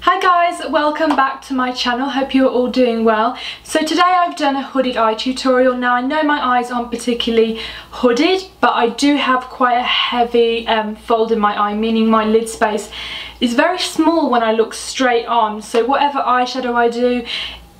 Hi guys, welcome back to my channel. Hope you're all doing well. So today I've done a hooded eye tutorial. Now I know my eyes aren't particularly hooded, but I do have quite a heavy fold in my eye, meaning my lid space is very small when I look straight on. So whatever eyeshadow I do,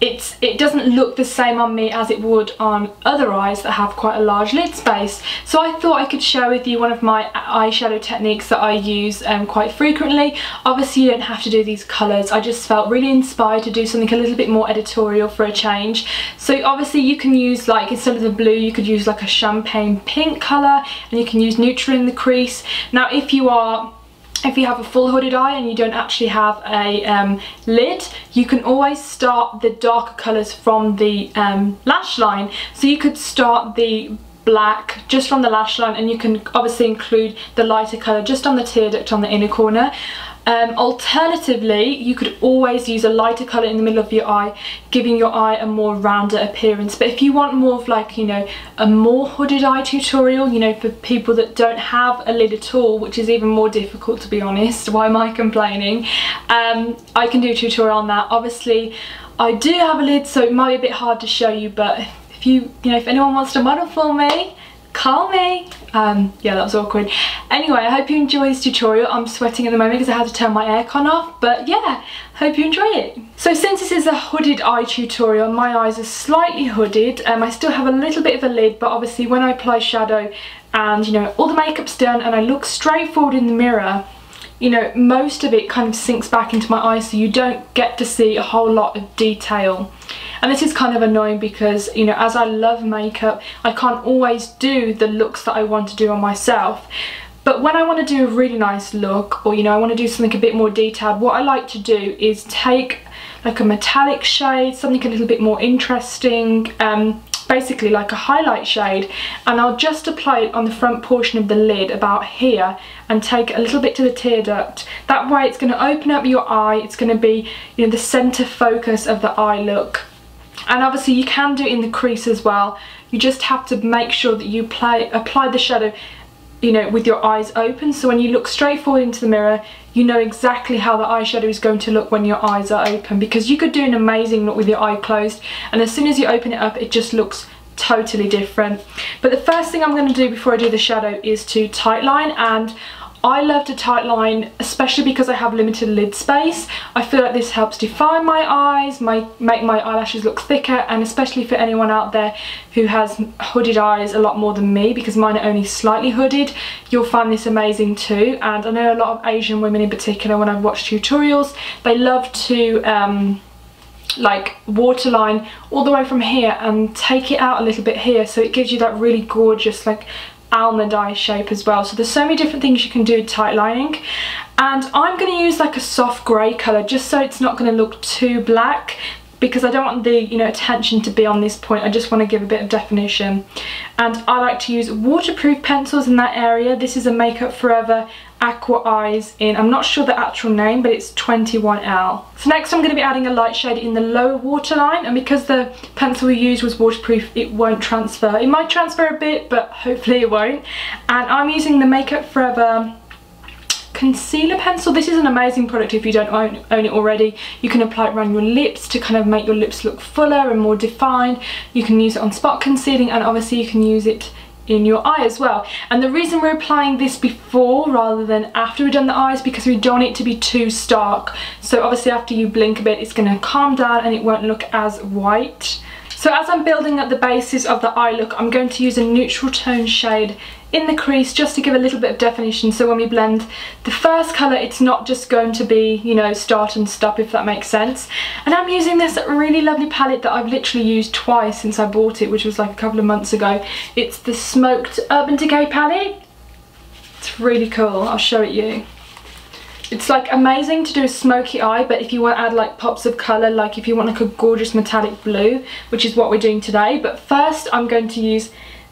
it doesn't look the same on me as it would on other eyes that have quite a large lid space. So I thought I could share with you one of my eyeshadow techniques that I use quite frequently. Obviously you don't have to do these colours, I just felt really inspired to do something a little bit more editorial for a change. So obviously you can use, like, instead of the blue you could use like a champagne pink colour, and you can use neutral in the crease. Now if you have a full hooded eye and you don't actually have a lid, you can always start the darker colours from the lash line. So you could start the black just from the lash line, and you can obviously include the lighter colour just on the tear duct on the inner corner. Alternatively, you could always use a lighter colour in the middle of your eye, giving your eye a more rounder appearance. But if you want more of, like, you know, a more hooded eye tutorial, you know, for people that don't have a lid at all, which is even more difficult, to be honest, why am I complaining, I can do a tutorial on that. Obviously I do have a lid, so it might be a bit hard to show you, but if anyone wants to model for me, call me. Yeah, that was awkward. Anyway, I hope you enjoy this tutorial. I'm sweating at the moment because I had to turn my aircon off, but yeah, hope you enjoy it. So since this is a hooded eye tutorial, my eyes are slightly hooded. I still have a little bit of a lid, but obviously when I apply shadow and, you know, all the makeup's done and I look straight forward in the mirror, you know, most of it kind of sinks back into my eyes, so you don't get to see a whole lot of detail. And this is kind of annoying because, you know, as I love makeup, I can't always do the looks that I want to do on myself. But when I want to do a really nice look, or, you know, I want to do something a bit more detailed, what I like to do is take like a metallic shade, something a little bit more interesting, basically like a highlight shade, and I'll just apply it on the front portion of the lid about here and take a little bit to the tear duct. That way it's going to open up your eye, it's going to be, you know, the centre focus of the eye look. And obviously you can do it in the crease as well. You just have to make sure that you apply the shadow, you know, with your eyes open, so when you look straight forward into the mirror, you know exactly how the eyeshadow is going to look when your eyes are open, because you could do an amazing look with your eye closed, and as soon as you open it up it just looks totally different. But the first thing I'm going to do before I do the shadow is to tightline, and I love to tightline, especially because I have limited lid space. I feel like this helps define my eyes, make my eyelashes look thicker, and especially for anyone out there who has hooded eyes a lot more than me, because mine are only slightly hooded, you'll find this amazing too. And I know a lot of Asian women in particular, when I've watched tutorials, they love to like waterline all the way from here and take it out a little bit here, so it gives you that really gorgeous like almond eye shape as well. So there's so many different things you can do with tight lining, and I'm going to use like a soft grey colour just so it's not going to look too black, because I don't want the, you know, attention to be on this point. I just want to give a bit of definition, and I like to use waterproof pencils in that area. This is a Makeup Forever Aqua Eyes in, I'm not sure the actual name, but it's 21L. So next I'm going to be adding a light shade in the lower waterline, and because the pencil we used was waterproof, it won't transfer. It might transfer a bit, but hopefully it won't. And I'm using the Makeup Forever concealer pencil. This is an amazing product if you don't own it already. You can apply it around your lips to kind of make your lips look fuller and more defined. You can use it on spot concealing, and obviously you can use it in your eye as well. And the reason we're applying this before rather than after we've done the eyes, because we don't want it to be too stark. So obviously after you blink a bit it's going to calm down and it won't look as white. So as I'm building up the basis of the eye look, I'm going to use a neutral tone shade in the crease just to give a little bit of definition, so when we blend the first colour it's not just going to be, you know, start and stop, if that makes sense. And I'm using this really lovely palette that I've literally used twice since I bought it, which was like a couple of months ago. It's the Smoked Urban Decay palette. It's really cool, I'll show it you. It's like amazing to do a smoky eye, but if you want to add like pops of colour, like if you want like a gorgeous metallic blue, which is what we're doing today. But first I'm going to use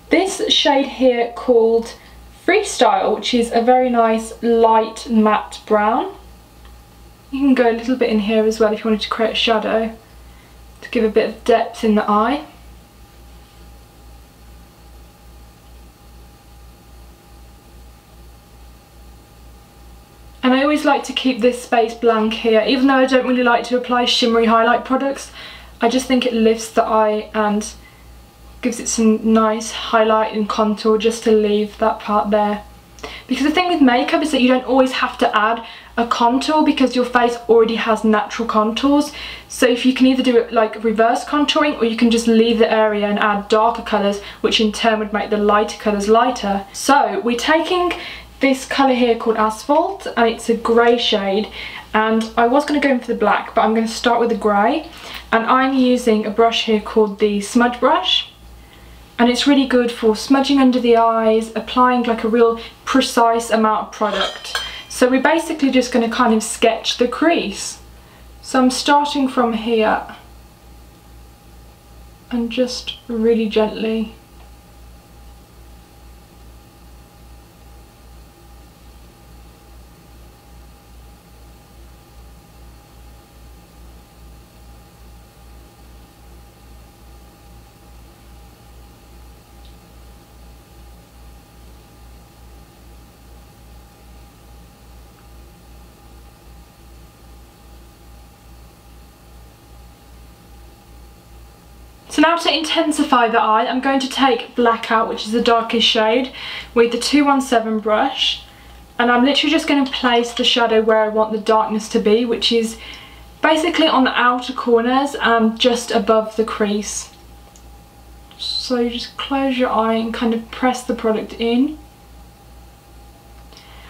this shade here called Freestyle, which is a very nice light matte brown. You can go a little bit in here as well if you wanted to create a shadow to give a bit of depth in the eye. And I always always like to keep this space blank here, even though I don't really like to apply shimmery highlight products. I just think it lifts the eye and gives it some nice highlight and contour just to leave that part there. Because the thing with makeup is that you don't always have to add a contour because your face already has natural contours. So if you can either do it like reverse contouring, or you can just leave the area and add darker colours, which in turn would make the lighter colours lighter. So we're taking this colour here called Asphalt, and it's a grey shade, and I was going to go in for the black, but I'm going to start with the grey, and I'm using a brush here called the Smudge brush. And it's really good for smudging under the eyes, applying like a real precise amount of product. So we're basically just going to kind of sketch the crease. So I'm starting from here and just really gently . So now to intensify the eye, I'm going to take Blackout, which is the darkest shade, with the 217 brush, and I'm literally just going to place the shadow where I want the darkness to be, which is basically on the outer corners and just above the crease. So you just close your eye and kind of press the product in.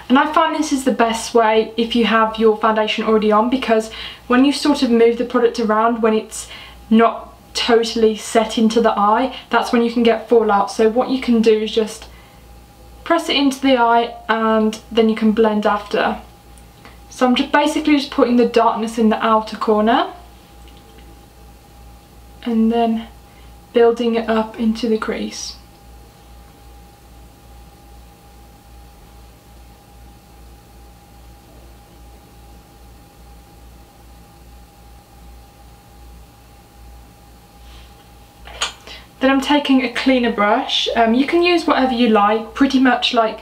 And I find this is the best way if you have your foundation already on, because when you sort of move the product around, when it's not totally set into the eye, that's when you can get fallout. So what you can do is just press it into the eye and then you can blend after. So I'm just basically just putting the darkness in the outer corner and then building it up into the crease. Then I'm taking a cleaner brush. You can use whatever you like, pretty much like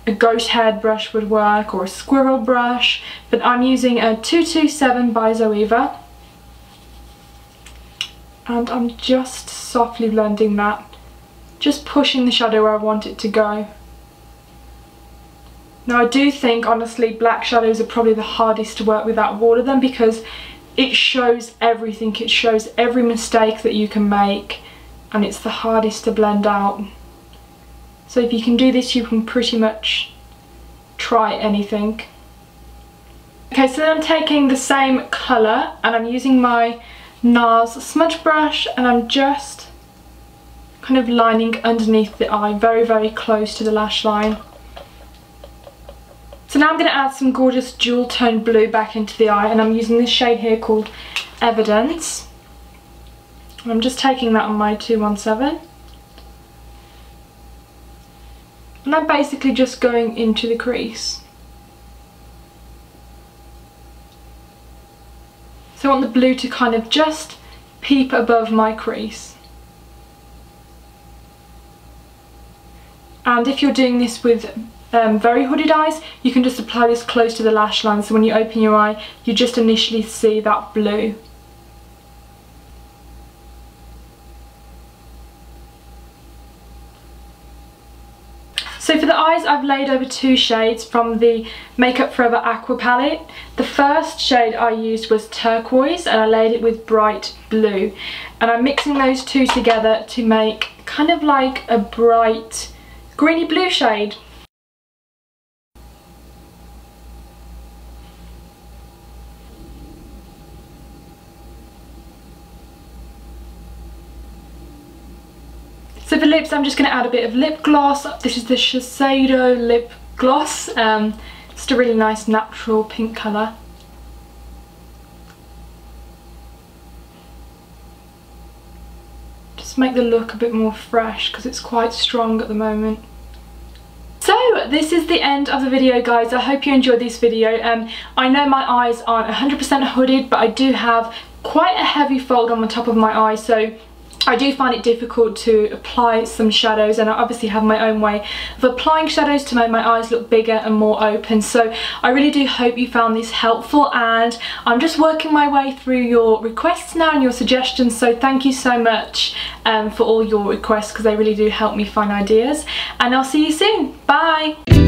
a goat head brush would work, or a squirrel brush, but I'm using a 227 by Zoeva. And I'm just softly blending that, just pushing the shadow where I want it to go. Now I do think, honestly, black shadows are probably the hardest to work with out of all of them, because it shows everything, it shows every mistake that you can make, and it's the hardest to blend out. So if you can do this, you can pretty much try anything. Okay, so then I'm taking the same colour and I'm using my Nars smudge brush, and I'm just kind of lining underneath the eye, very, very close to the lash line. So now I'm going to add some gorgeous jewel tone blue back into the eye, and I'm using this shade here called Evidence. And I'm just taking that on my 217. And I'm basically just going into the crease. So I want the blue to kind of just peep above my crease. And if you're doing this with very hooded eyes, you can just apply this close to the lash line, so when you open your eye, you just initially see that blue. So for the eyes, I've laid over two shades from the Makeup Forever Aqua palette. The first shade I used was Turquoise, and I laid it with bright blue. And I'm mixing those two together to make kind of like a bright greeny blue shade. So for lips, I'm just going to add a bit of lip gloss. This is the Shiseido lip gloss. Just a really nice natural pink colour. Just make the look a bit more fresh because it's quite strong at the moment. So this is the end of the video, guys. I hope you enjoyed this video. I know my eyes aren't 100% hooded, but I do have quite a heavy fold on the top of my eye, so I do find it difficult to apply some shadows, and I obviously have my own way of applying shadows to make my eyes look bigger and more open. So I really do hope you found this helpful, and I'm just working my way through your requests now and your suggestions, so thank you so much for all your requests, because they really do help me find ideas, and I'll see you soon. Bye!